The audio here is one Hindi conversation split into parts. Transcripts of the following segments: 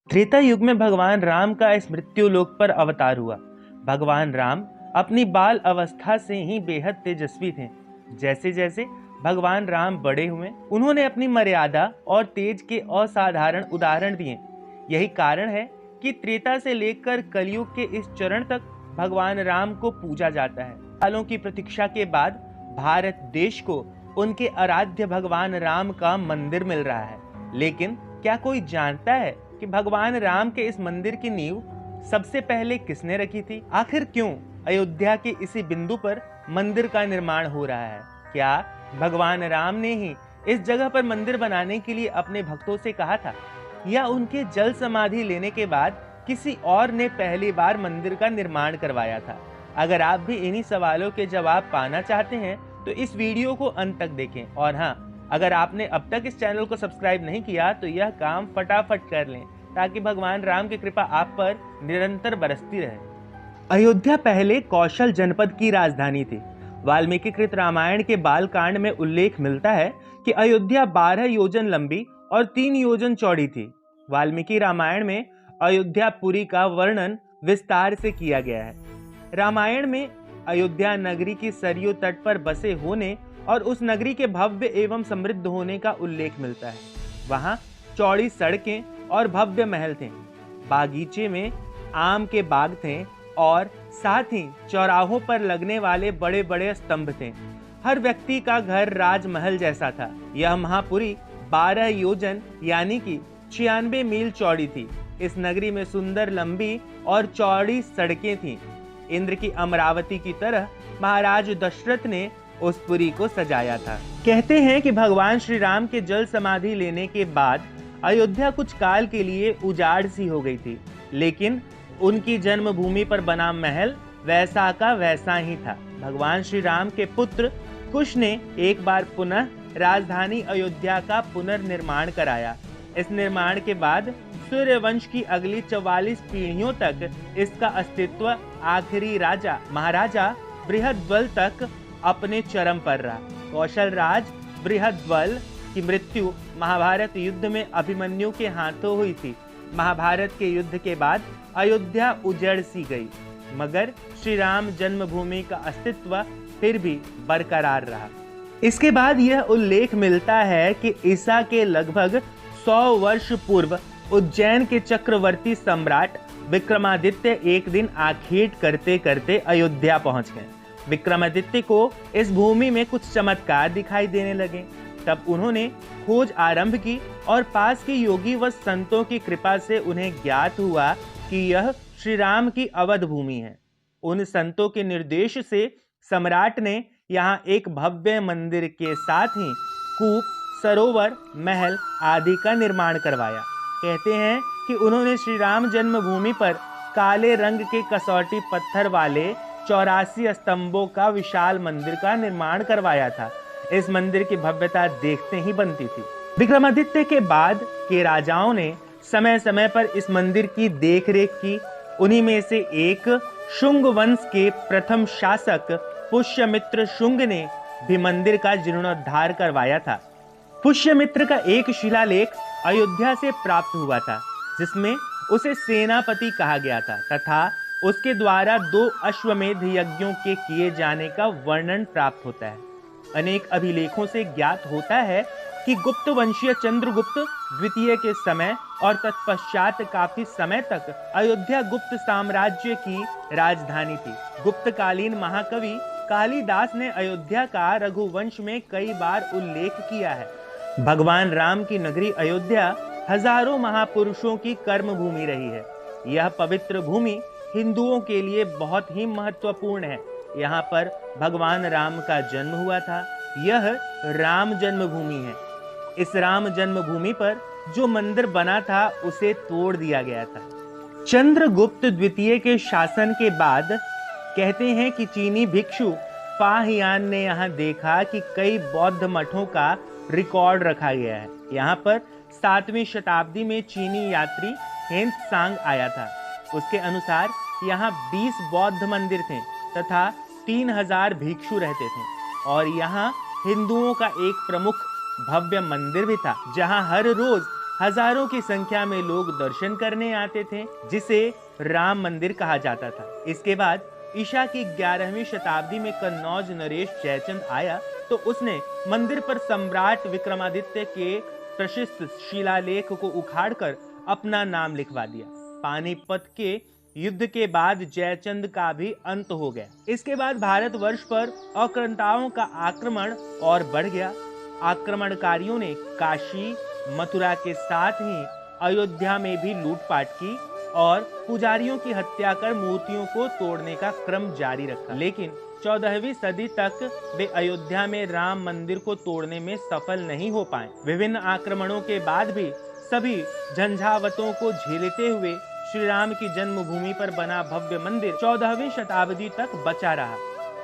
त्रेता युग में भगवान राम का इस मृत्यु लोक पर अवतार हुआ। भगवान राम अपनी बाल अवस्था से ही बेहद तेजस्वी थे। जैसे जैसे भगवान राम बड़े हुए, उन्होंने अपनी मर्यादा और तेज के असाधारण उदाहरण दिए। यही कारण है कि त्रेता से लेकर कलयुग के इस चरण तक भगवान राम को पूजा जाता है। सालों की प्रतीक्षा के बाद भारत देश को उनके आराध्य भगवान राम का मंदिर मिल रहा है। लेकिन क्या कोई जानता है कि भगवान राम के इस मंदिर की नींव सबसे पहले किसने रखी थी? आखिर क्यों अयोध्या के इसी बिंदु पर मंदिर का निर्माण हो रहा है? क्या भगवान राम ने ही इस जगह पर मंदिर बनाने के लिए अपने भक्तों से कहा था, या उनके जल समाधि लेने के बाद किसी और ने पहली बार मंदिर का निर्माण करवाया था? अगर आप भी इन्हीं सवालों के जवाब पाना चाहते हैं तो इस वीडियो को अंत तक देखें। और हाँ, अगर आपने अब तक इस चैनल को सब्सक्राइब नहीं किया तो यह काम फटाफट कर लें, ताकि भगवान राम की कृपा आप पर निरंतर बरसती रहे। अयोध्या पहले कौशल जनपद की राजधानी थी। वाल्मीकि कृत रामायण के बालकांड में उल्लेख मिलता है कि अयोध्या 12 योजन लंबी और 3 योजन चौड़ी थी। वाल्मीकि रामायण में अयोध्यापुरी का वर्णन विस्तार से किया गया है। रामायण में अयोध्या नगरी की सरयू तट पर बसे होने और उस नगरी के भव्य एवं समृद्ध होने का उल्लेख मिलता है। वहां चौड़ी सड़कें और भव्य महल थे। बागीचे में आम के बाग थे और साथ ही चौराहों पर लगने वाले बड़े बड़े स्तंभ थे। हर व्यक्ति का घर राजमहल जैसा था। यह महापुरी 12 योजन यानी कि 96 मील चौड़ी थी। इस नगरी में सुंदर लंबी और चौड़ी सड़कें थीं। इंद्र की अमरावती की तरह महाराज दशरथ ने उस पुरी को सजाया था। कहते हैं कि भगवान श्री राम के जल समाधि लेने के बाद अयोध्या कुछ काल के लिए उजाड़ सी हो गई थी, लेकिन उनकी जन्मभूमि पर बना महल वैसा का वैसा ही था। भगवान श्री राम के पुत्र कुश ने एक बार पुनः राजधानी अयोध्या का पुनर्निर्माण कराया। इस निर्माण के बाद सूर्यवंश की अगली 44 पीढ़ियों तक इसका अस्तित्व आखिरी राजा महाराजा बृहद्बल तक अपने चरम पर रहा। कौशल राज बृहद्बल की मृत्यु महाभारत युद्ध में अभिमन्यु के हाथों हुई थी। महाभारत के युद्ध के बाद अयोध्या उजड़ सी गई, मगर श्री राम जन्मभूमि का अस्तित्व फिर भी बरकरार रहा। इसके बाद यह उल्लेख मिलता है कि ईसा के लगभग 100 वर्ष पूर्व उज्जैन के चक्रवर्ती सम्राट विक्रमादित्य एक दिन आखेट करते करते अयोध्या पहुंच गए। विक्रमादित्य को इस भूमि में कुछ चमत्कार दिखाई देने लगे। तब उन्होंने खोज आरंभ की और पास के योगी व संतों की कृपा से उन्हें ज्ञात हुआ कि यह श्री राम की अवध भूमि है। उन संतों के निर्देश से सम्राट ने यहाँ एक भव्य मंदिर के साथ ही कूप, सरोवर, महल आदि का निर्माण करवाया। कहते हैं कि उन्होंने श्री राम जन्मभूमि पर काले रंग के कसौटी पत्थर वाले 84 स्तंभों का विशाल मंदिर का निर्माण करवाया था। इस मंदिर की भव्यता देखते ही बनती थी। विक्रमादित्य के बाद के राजाओं ने समय समय पर इस मंदिर की देखरेख की। उन्हीं में से एक शुंग वंश के प्रथम शासक पुष्यमित्र शुंग ने भी मंदिर का जीर्णोद्धार करवाया था। पुष्यमित्र का एक शिलालेख अयोध्या से प्राप्त हुआ था, जिसमें उसे सेनापति कहा गया था तथा उसके द्वारा 2 अश्वमेध यज्ञों के किए जाने का वर्णन प्राप्त होता है। अनेक अभिलेखों से ज्ञात होता है कि गुप्त वंशीय चंद्रगुप्त द्वितीय के समय और तत्पश्चात काफी समय तक अयोध्या गुप्त साम्राज्य की राजधानी थी। गुप्तकालीन महाकवि कालिदास ने अयोध्या का रघुवंश में कई बार उल्लेख किया है। भगवान राम की नगरी अयोध्या हजारों महापुरुषों की कर्म भूमि रही है। यह पवित्र भूमि हिंदुओं के लिए बहुत ही महत्वपूर्ण है। यहाँ पर भगवान राम का जन्म हुआ था। यह राम जन्मभूमि है। इस राम जन्मभूमि पर जो मंदिर बना था उसे तोड़ दिया गया था। चंद्रगुप्त द्वितीय के शासन के बाद कहते हैं कि चीनी भिक्षु फाहियान ने यहाँ देखा कि कई बौद्ध मठों का रिकॉर्ड रखा गया है। यहाँ पर 7वीं शताब्दी में चीनी यात्री हेंत्सांग आया था। उसके अनुसार यहाँ 20 बौद्ध मंदिर थे तथा 3000 भिक्षु रहते थे और यहाँ हिंदुओं का एक प्रमुख भव्य मंदिर भी था, जहाँ हर रोज हजारों की संख्या में लोग दर्शन करने आते थे, जिसे राम मंदिर कहा जाता था। इसके बाद ईसा की 11वीं शताब्दी में कन्नौज नरेश जयचंद आया तो उसने मंदिर पर सम्राट विक्रमादित्य के प्रशस्त शिलालेख को उखाड़कर अपना नाम लिखवा दिया। पानीपत के युद्ध के बाद जयचंद का भी अंत हो गया। इसके बाद भारतवर्ष पर आक्रांताओं का आक्रमण और बढ़ गया। आक्रमणकारियों ने काशी, मथुरा के साथ ही अयोध्या में भी लूटपाट की और पुजारियों की हत्या कर मूर्तियों को तोड़ने का क्रम जारी रखा। लेकिन 14वीं सदी तक वे अयोध्या में राम मंदिर को तोड़ने में सफल नहीं हो पाए। विभिन्न आक्रमणों के बाद भी सभी झंझावतों को झेलते हुए श्री राम की जन्मभूमि पर बना भव्य मंदिर 14वीं शताब्दी तक बचा रहा।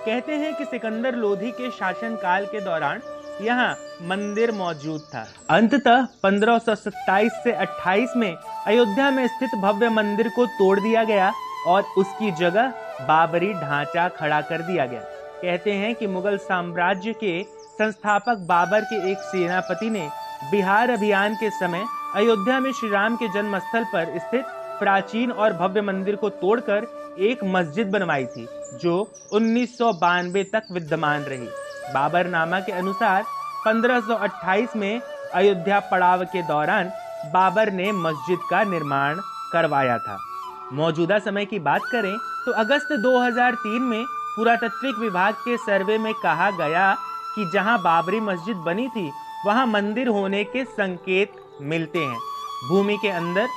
कहते हैं कि सिकंदर लोधी के शासनकाल के दौरान यहाँ मंदिर मौजूद था। अंततः 1527 से 28 में अयोध्या में स्थित भव्य मंदिर को तोड़ दिया गया और उसकी जगह बाबरी ढांचा खड़ा कर दिया गया। कहते हैं कि मुगल साम्राज्य के संस्थापक बाबर के एक सेनापति ने बिहार अभियान के समय अयोध्या में श्री राम के जन्म स्थल पर स्थित प्राचीन और भव्य मंदिर को तोड़कर एक मस्जिद बनवाई थी, जो 1992 तक विद्यमान रही। बाबरनामा के अनुसार 1528 में अयोध्या पड़ाव के दौरान बाबर ने मस्जिद का निर्माण करवाया था। मौजूदा समय की बात करें तो अगस्त 2003 में पुरातत्विक विभाग के सर्वे में कहा गया कि जहां बाबरी मस्जिद बनी थी वहां मंदिर होने के संकेत मिलते हैं। भूमि के अंदर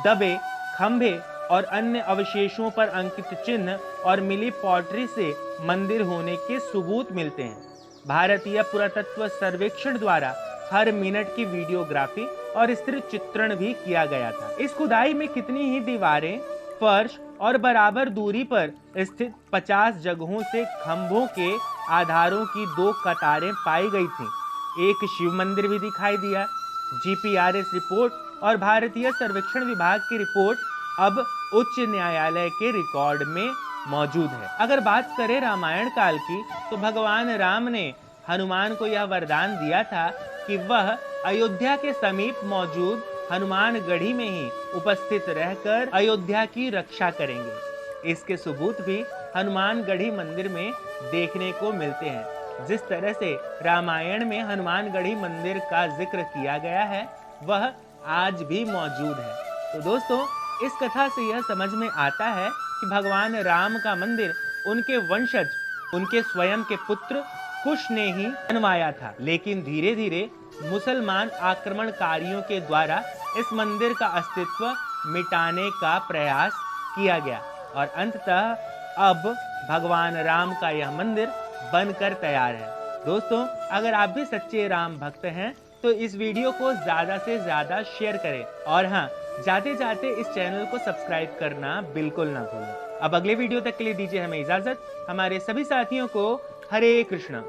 दबे खंभे और अन्य अवशेषों पर अंकित चिन्ह और मिली पॉटरी से मंदिर होने के सबूत मिलते हैं। भारतीय पुरातत्व सर्वेक्षण द्वारा हर मिनट की वीडियोग्राफी और स्थिर चित्रण भी किया गया था। इस खुदाई में कितनी ही दीवारें, फर्श और बराबर दूरी पर स्थित 50 जगहों से खंभों के आधारों की 2 कतारें पाई गई थीं। एक शिव मंदिर भी दिखाई दिया। जीपीआरएस रिपोर्ट और भारतीय सर्वेक्षण विभाग की रिपोर्ट अब उच्च न्यायालय के रिकॉर्ड में मौजूद है। अगर बात करें रामायण काल की तो भगवान राम ने हनुमान को यह वरदान दिया था कि वह अयोध्या के समीप मौजूद हनुमानगढ़ी में ही उपस्थित रहकर अयोध्या की रक्षा करेंगे। इसके सबूत भी हनुमानगढ़ी मंदिर में देखने को मिलते हैं। जिस तरह से रामायण में हनुमानगढ़ी मंदिर का जिक्र किया गया है वह आज भी मौजूद है। तो दोस्तों, इस कथा से यह समझ में आता है कि भगवान राम का मंदिर उनके वंशज, उनके स्वयं के पुत्र कुश ने ही बनवाया था। लेकिन धीरे धीरे मुसलमान आक्रमणकारियों के द्वारा इस मंदिर का अस्तित्व मिटाने का प्रयास किया गया और अंततः अब भगवान राम का यह मंदिर बनकर तैयार है। दोस्तों, अगर आप भी सच्चे राम भक्त हैं तो इस वीडियो को ज्यादा से ज्यादा शेयर करें और हाँ, जाते जाते इस चैनल को सब्सक्राइब करना बिल्कुल ना भूलें। अब अगले वीडियो तक के लिए दीजिए हमें इजाजत। हमारे सभी साथियों को हरे कृष्णा।